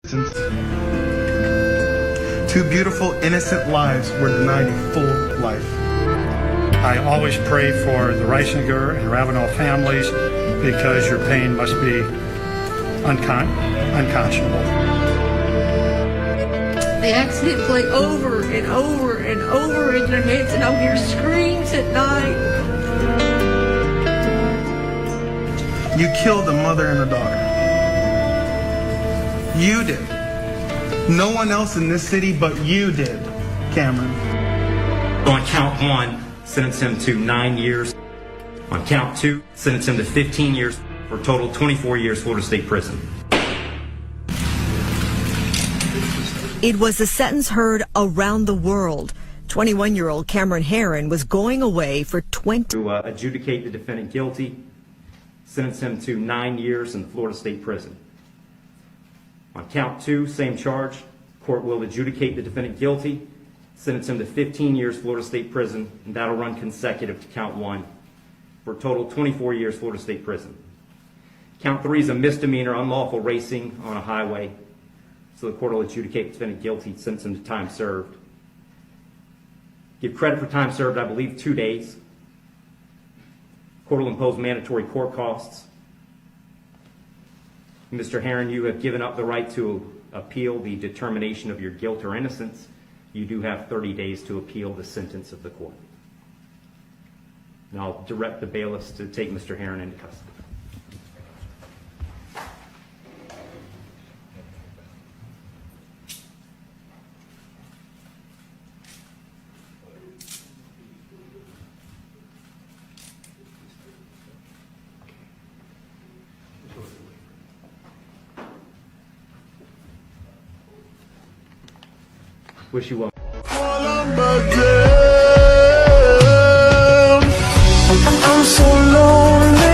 Two beautiful, innocent lives were denied a full life. I always pray for the Reisinger and Ravenel families because your pain must be unconscionable. The accident played over and over and over in their heads, and I hear screams at night. You killed a mother and a daughter. You did. No one else in this city but you did, Cameron. On count one, sentence him to 9 years. On count two, sentence him to 15 years, for a total 24 years Florida State Prison. It was a sentence heard around the world. 21-year-old Cameron Herrin was going away for 20. To adjudicate the defendant guilty, sentence him to 9 years in the Florida State Prison. On count two, same charge. Court will adjudicate the defendant guilty, sentence him to 15 years Florida State Prison, and that'll run consecutive to count one, for a total 24 years Florida State Prison. Count three is a misdemeanor, unlawful racing on a highway. So the court will adjudicate the defendant guilty, sentence him to time served. Give credit for time served, I believe, 2 days. Court will impose mandatory court costs. Mr. Herrin, you have given up the right to appeal the determination of your guilt or innocence. You do have 30 days to appeal the sentence of the court. And I'll direct the bailiffs to take Mr. Herrin into custody. Wish you well. I'm so lonely.